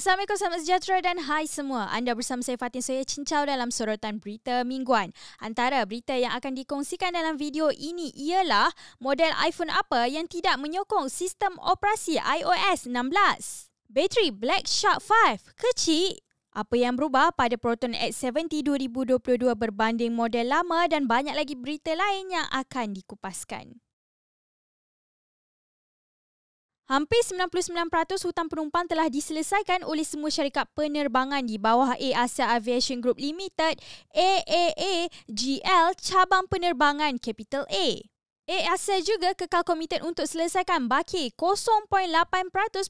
Assalamualaikum, selamat sejahtera dan hai semua. Anda bersama saya Fatin Soya Cincau dalam sorotan berita mingguan. Antara berita yang akan dikongsikan dalam video ini ialah model iPhone apa yang tidak menyokong sistem operasi iOS 16. Bateri Black Shark 5 kecil. Apa yang berubah pada Proton X70 2022 berbanding model lama dan banyak lagi berita lain yang akan dikupaskan. Hampir 99% hutang penumpang telah diselesaikan oleh semua syarikat penerbangan di bawah AirAsia Aviation Group Limited AAAGL cabang penerbangan Capital A. AirAsia juga kekal komited untuk selesaikan baki 0.8%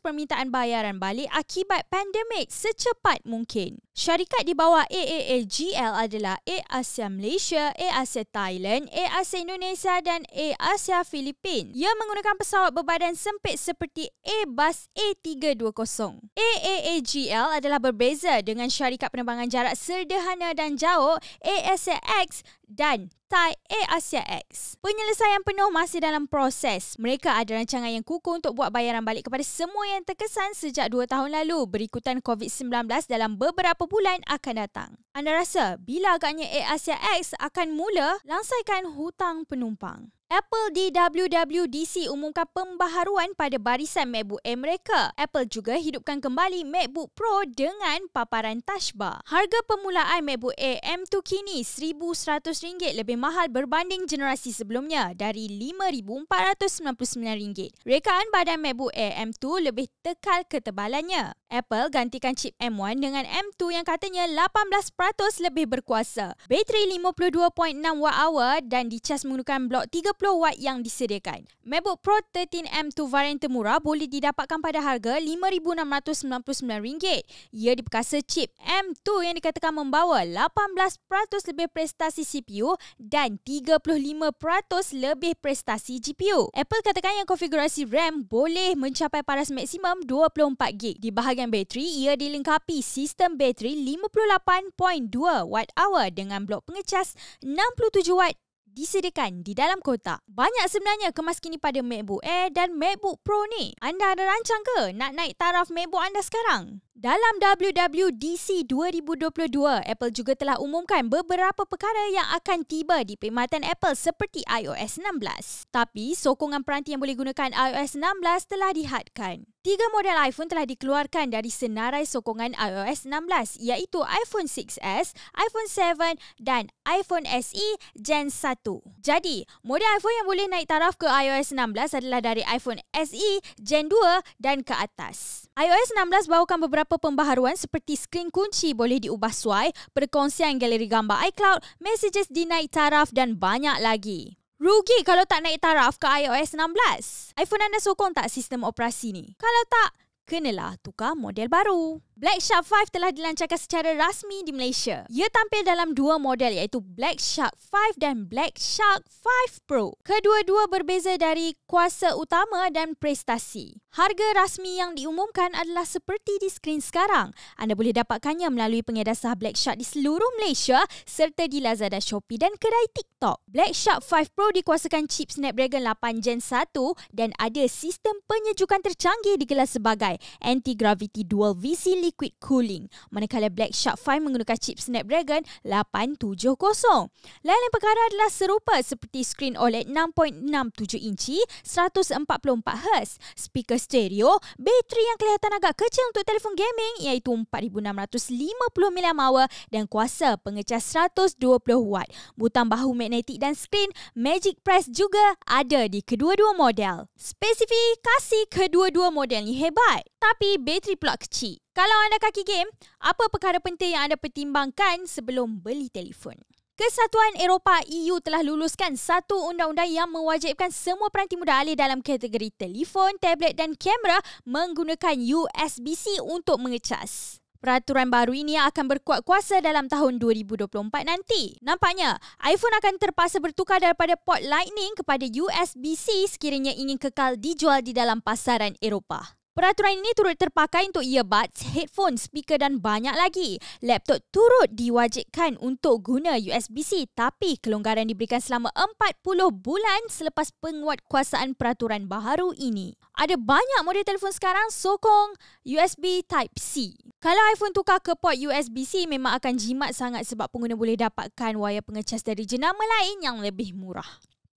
permintaan bayaran balik akibat pandemik secepat mungkin. Syarikat di bawah AAAGL adalah AirAsia Malaysia, AirAsia Thailand, AirAsia Indonesia dan AirAsia Filipina. Ia menggunakan pesawat berbadan sempit seperti Airbus A320. AAAGL adalah berbeza dengan syarikat penerbangan jarak sederhana dan jauh AirAsia X dan Thai AirAsia X. Penyelesaian penuh masih dalam proses. Mereka ada rancangan yang kukuh untuk buat bayaran balik kepada semua yang terkesan sejak 2 tahun lalu berikutan COVID-19 dalam beberapa bulan akan datang. Anda rasa bila agaknya AirAsia X akan mula langsaikan hutang penumpang? Apple di WWDC umumkan pembaharuan pada barisan MacBook Air mereka. Apple juga hidupkan kembali MacBook Pro dengan paparan Touch Bar. Harga permulaan MacBook Air M2 kini RM1,100 lebih mahal berbanding generasi sebelumnya dari RM5,499. Rekaan badan MacBook Air M2 lebih tekal ketebalannya. Apple gantikan chip M1 dengan M2 yang katanya 18% lebih berkuasa. Bateri 52.6 Wh dan dicas menggunakan blok 30 Watt yang disediakan. MacBook Pro 13 M2 varian termurah boleh didapatkan pada harga RM5,699. Ia diperkasa chip M2 yang dikatakan membawa 18% lebih prestasi CPU dan 35% lebih prestasi GPU. Apple katakan yang konfigurasi RAM boleh mencapai paras maksimum 24GB. Di bahagian bateri, ia dilengkapi sistem bateri 58.2 Wh dengan blok pengecas 67 Watt disediakan di dalam kotak. Banyak sebenarnya kemas kini pada MacBook Air dan MacBook Pro ni. Anda ada rancang ke nak naik taraf MacBook anda sekarang? Dalam WWDC 2022, Apple juga telah umumkan beberapa perkara yang akan tiba di perkhidmatan Apple seperti iOS 16. Tapi, sokongan peranti yang boleh gunakan iOS 16 telah dihadkan. 3 model iPhone telah dikeluarkan dari senarai sokongan iOS 16 iaitu iPhone 6s, iPhone 7 dan iPhone SE Gen 1. Jadi, model iPhone yang boleh naik taraf ke iOS 16 adalah dari iPhone SE Gen 2 dan ke atas. iOS 16 bawakan beberapa pembaharuan seperti skrin kunci boleh diubah suai, perkongsian galeri gambar iCloud, messages dinaik taraf dan banyak lagi. Rugi kalau tak naik taraf ke iOS 16. iPhone anda sokong tak sistem operasi ni? Kalau tak, kenalah tukar model baru. Black Shark 5 telah dilancarkan secara rasmi di Malaysia. Ia tampil dalam 2 model iaitu Black Shark 5 dan Black Shark 5 Pro. Kedua-dua berbeza dari kuasa utama dan prestasi. Harga rasmi yang diumumkan adalah seperti di skrin sekarang. Anda boleh dapatkannya melalui pengedar sah Black Shark di seluruh Malaysia serta di Lazada, Shopee dan kedai TikTok. Black Shark 5 Pro dikuasakan chip Snapdragon 8 Gen 1 dan ada sistem penyejukan tercanggih digelar sebagai Anti-Gravity Dual VC Liquid Cooling, manakala Black Shark 5 menggunakan chip Snapdragon 870. Lain-lain perkara adalah serupa seperti skrin OLED 6.67 inci, 144Hz, speaker stereo, bateri yang kelihatan agak kecil untuk telefon gaming iaitu 4650mAh dan kuasa pengecas 120W. Butang bahu magnetik dan skrin Magic Press juga ada di kedua-dua model. Spesifikasi kedua-dua model ni hebat, tapi bateri pula kecil. Kalau anda kaki game, apa perkara penting yang anda pertimbangkan sebelum beli telefon? Kesatuan Eropah EU telah luluskan satu undang-undang yang mewajibkan semua peranti mudah alih dalam kategori telefon, tablet dan kamera menggunakan USB-C untuk mengecas. Peraturan baru ini akan berkuat kuasa dalam tahun 2024 nanti. Nampaknya, iPhone akan terpaksa bertukar daripada port Lightning kepada USB-C sekiranya ingin kekal dijual di dalam pasaran Eropah. Peraturan ini turut terpakai untuk earbuds, headphone, speaker dan banyak lagi. Laptop turut diwajibkan untuk guna USB-C tapi kelonggaran diberikan selama 40 bulan selepas penguatkuasaan peraturan baharu ini. Ada banyak model telefon sekarang sokong USB Type-C. Kalau iPhone tukar ke port USB-C memang akan jimat sangat sebab pengguna boleh dapatkan wayar pengecas dari jenama lain yang lebih murah.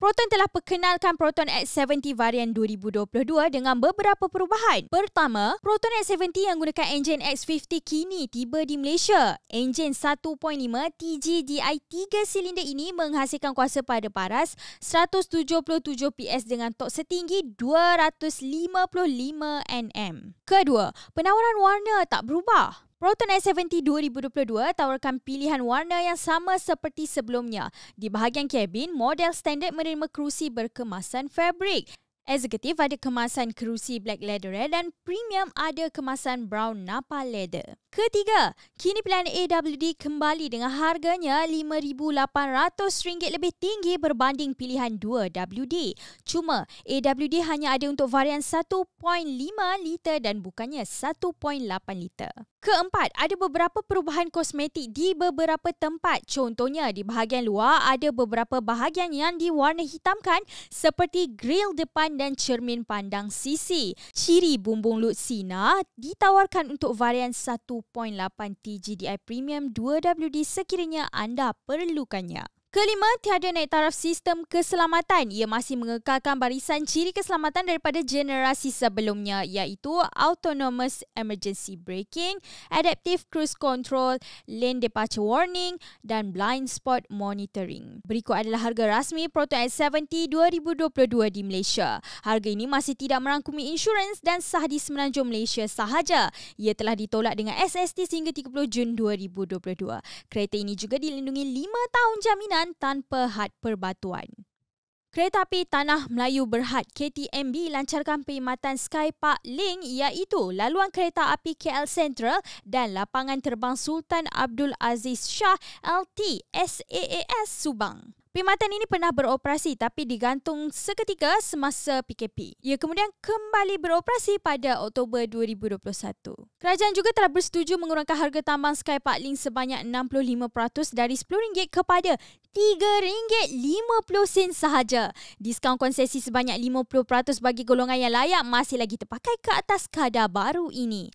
Proton telah perkenalkan Proton X70 varian 2022 dengan beberapa perubahan. Pertama, Proton X70 yang gunakan enjin X50 kini tiba di Malaysia. Enjin 1.5 TGDI 3 silinder ini menghasilkan kuasa pada paras 177 PS dengan tork setinggi 255 Nm. Kedua, penawaran warna tak berubah. Proton X70 2022 tawarkan pilihan warna yang sama seperti sebelumnya. Di bahagian kabin, model standard menerima kerusi berkemasan fabrik. Eksekutif ada kemasan kerusi black leather dan premium ada kemasan brown napa leather. Ketiga, kini pilihan AWD kembali dengan harganya RM5,800 lebih tinggi berbanding pilihan 2WD. Cuma, AWD hanya ada untuk varian 1.5 liter dan bukannya 1.8 liter. Keempat, ada beberapa perubahan kosmetik di beberapa tempat. Contohnya, di bahagian luar ada beberapa bahagian yang diwarna hitamkan seperti grill depan dan cermin pandang sisi. Ciri bumbung lut sinar ditawarkan untuk varian 1.8 TGDI Premium 2WD sekiranya anda perlukannya. Kelima, tiada naik taraf sistem keselamatan. Ia masih mengekalkan barisan ciri keselamatan daripada generasi sebelumnya iaitu Autonomous Emergency Braking, Adaptive Cruise Control, Lane Departure Warning dan Blind Spot Monitoring. Berikut adalah harga rasmi Proton X70 2022 di Malaysia. Harga ini masih tidak merangkumi insurans dan sah di Semenanjung Malaysia sahaja. Ia telah ditolak dengan SST sehingga 30 Jun 2022. Kereta ini juga dilindungi 5 tahun jaminan tanpa had perbatuan. Kereta api Tanah Melayu Berhad KTMB lancarkan perkhidmatan Skypark Link iaitu laluan kereta api KL Sentral dan lapangan terbang Sultan Abdul Aziz Shah LT SAAS Subang. Perkhidmatan ini pernah beroperasi tapi digantung seketika semasa PKP. Ia kemudian kembali beroperasi pada Oktober 2021. Kerajaan juga telah bersetuju mengurangkan harga tambang Skypark Link sebanyak 65% dari RM10 kepada RM3.50 sahaja. Diskaun konsesi sebanyak 50% bagi golongan yang layak masih lagi terpakai ke atas kadar baru ini.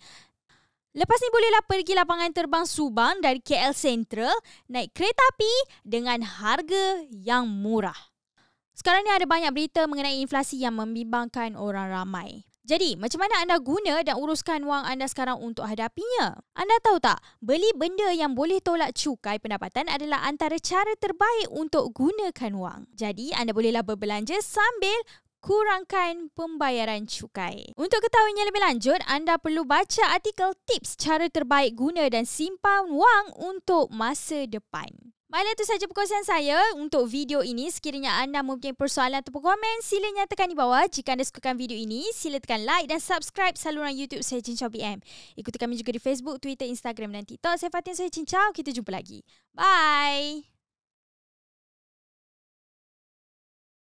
Lepas ni bolehlah pergi lapangan terbang Subang dari KL Sentral naik kereta api dengan harga yang murah. Sekarang ni ada banyak berita mengenai inflasi yang membimbangkan orang ramai. Jadi, macam mana anda guna dan uruskan wang anda sekarang untuk hadapinya? Anda tahu tak, beli benda yang boleh tolak cukai pendapatan adalah antara cara terbaik untuk gunakan wang. Jadi, anda bolehlah berbelanja sambil kurangkan pembayaran cukai. Untuk ketahuinya lebih lanjut, anda perlu baca artikel tips cara terbaik guna dan simpan wang untuk masa depan. Baiklah, itu sahaja perkongsian saya untuk video ini. Sekiranya anda mempunyai persoalan atau komen, sila nyatakan di bawah. Jika anda sukakan video ini, sila tekan like dan subscribe saluran YouTube saya Cincau BM. Ikuti kami juga di Facebook, Twitter, Instagram dan TikTok. Saya Fatin, saya Cincau. Kita jumpa lagi. Bye!